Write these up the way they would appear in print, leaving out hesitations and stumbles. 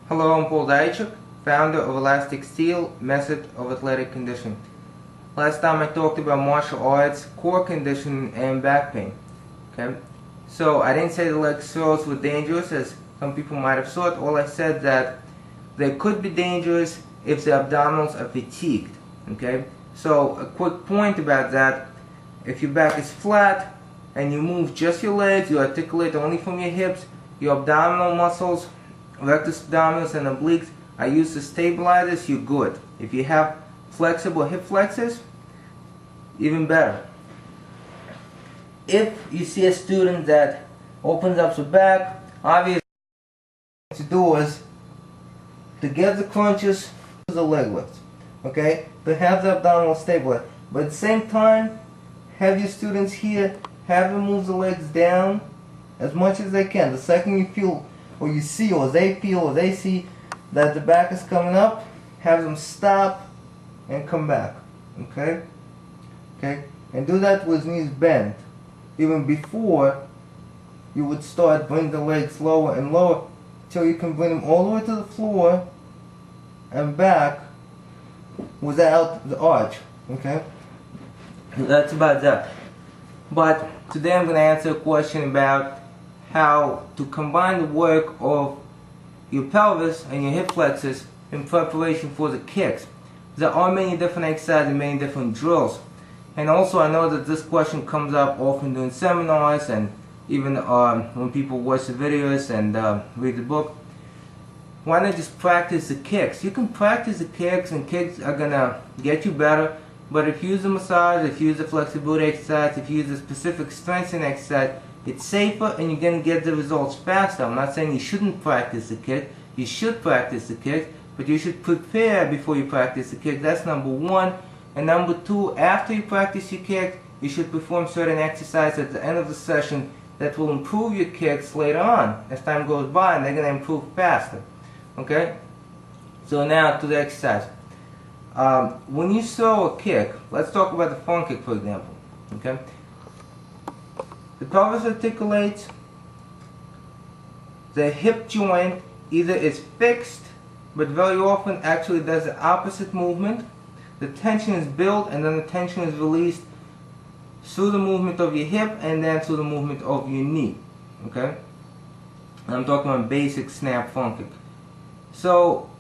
Hello, I'm Paul Daichuk, founder of Elastic Steel Method of Athletic Conditioning. Last time I talked about martial arts, core conditioning, and back pain. Okay, so I didn't say the leg curls were dangerous, as some people might have thought. All I said that they could be dangerous if the abdominals are fatigued. Okay, so a quick point about that: if your back is flat and you move just your legs, you articulate only from your hips, your abdominal muscles, rectus abdominis and obliques are used to stabilize this, you're good. If you have flexible hip flexors, even better. If you see a student that opens up the back, obviously what to do is to get the crunches, the leg lifts, okay? To have the abdominal stabilized. But at the same time, have your students here, have them move the legs down as much as they can. The second you feel or you see or they feel or they see that the back is coming up, have them stop and come back. Okay? Okay? And do that with knees bent. Even before you would start bring the legs lower and lower till you can bring them all the way to the floor and back without the arch. Okay? That's about that. But today I'm going to answer a question about how to combine the work of your pelvis and your hip flexors in preparation for the kicks. There are many different exercises and many different drills. And also I know that this question comes up often during seminars and even when people watch the videos and read the book. Why not just practice the kicks? You can practice the kicks and kicks are going to get you better. But if you use the massage, if you use the flexibility exercise, if you use the specific strengthening exercise, it's safer and you're going to get the results faster. I'm not saying you shouldn't practice the kick. You should practice the kick, but you should prepare before you practice the kick. That's number one. And number two, after you practice your kick, you should perform certain exercises at the end of the session that will improve your kicks later on as time goes by, and they're going to improve faster. Okay? So now to the exercise. When you throw a kick, let's talk about the front kick, for example. Okay? The pelvis articulates, the hip joint either is fixed, but very often actually does the opposite movement. The tension is built and then the tension is released through the movement of your hip and then through the movement of your knee. Okay? And I'm talking about basic snap front kick. So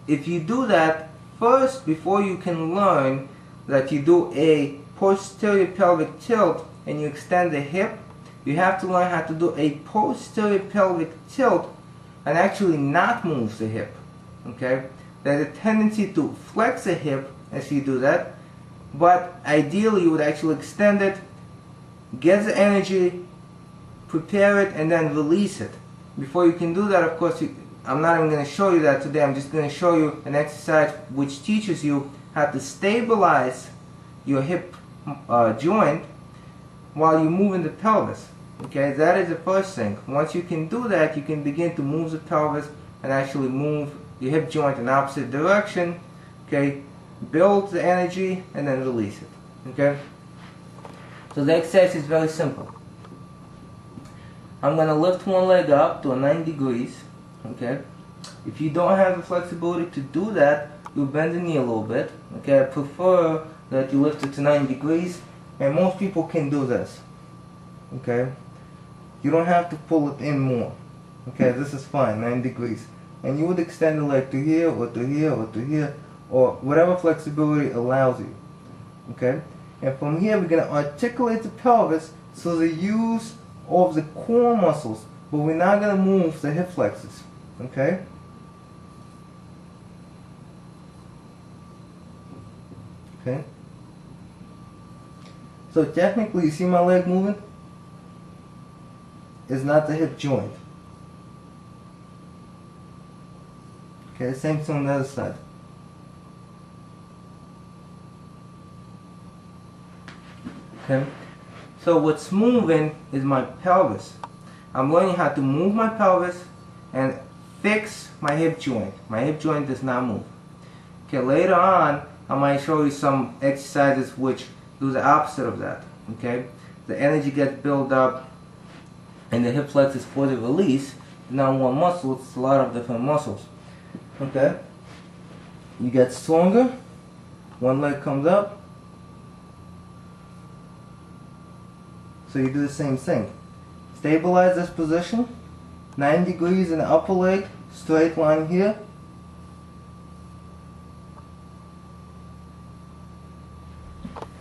if you do that, first, before you can learn that you do a posterior pelvic tilt and you extend the hip, you have to learn how to do a posterior pelvic tilt and actually not move the hip. Okay? There's a tendency to flex the hip as you do that, but ideally you would actually extend it, get the energy, prepare it, and then release it. Before you can do that, of course, I'm not even going to show you that today. I'm just going to show you an exercise which teaches you how to stabilize your hip joint while you're moving the pelvis. Okay, that is the first thing. Once you can do that, you can begin to move the pelvis and actually move your hip joint in the opposite direction. Okay, build the energy and then release it. Okay, so the exercise is very simple. I'm going to lift one leg up to a 90 degrees. Okay, if you don't have the flexibility to do that, you bend the knee a little bit. Okay, I prefer that you lift it to 90 degrees, and most people can do this. Okay, you don't have to pull it in more. Okay, this is fine, 90 degrees. And you would extend the leg to here, or to here, or to here, or whatever flexibility allows you. Okay, and from here we're going to articulate the pelvis through the use of the core muscles, but we're not going to move the hip flexors. Okay? Okay? So technically, you see my leg moving? It's not the hip joint. Okay, same thing on the other side. Okay? So what's moving is my pelvis. I'm learning how to move my pelvis and fix my hip joint. My hip joint does not move. Okay, later on, I might show you some exercises which do the opposite of that. Okay, the energy gets built up and the hip flexors for the release. Not one muscle, it's a lot of different muscles. Okay? You get stronger. One leg comes up. So you do the same thing. Stabilize this position. 90 degrees in the upper leg. Straight line here.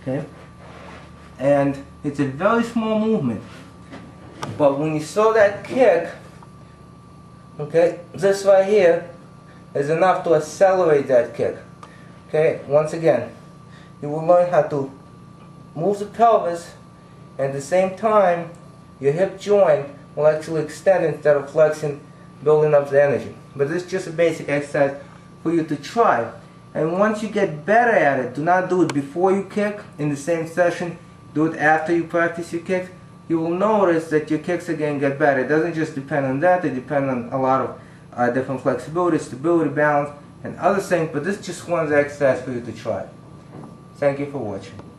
Okay? And it's a very small movement. But when you saw that kick, okay, this right here is enough to accelerate that kick. Okay, once again, you will learn how to move the pelvis, and at the same time, your hip joint will actually extend instead of flexing, building up the energy. But this is just a basic exercise for you to try. And once you get better at it, do not do it before you kick in the same session. Do it after you practice your kicks. You will notice that your kicks again get better. It doesn't just depend on that. It depends on a lot of different flexibility, stability, balance, and other things. But this is just one exercise for you to try. Thank you for watching.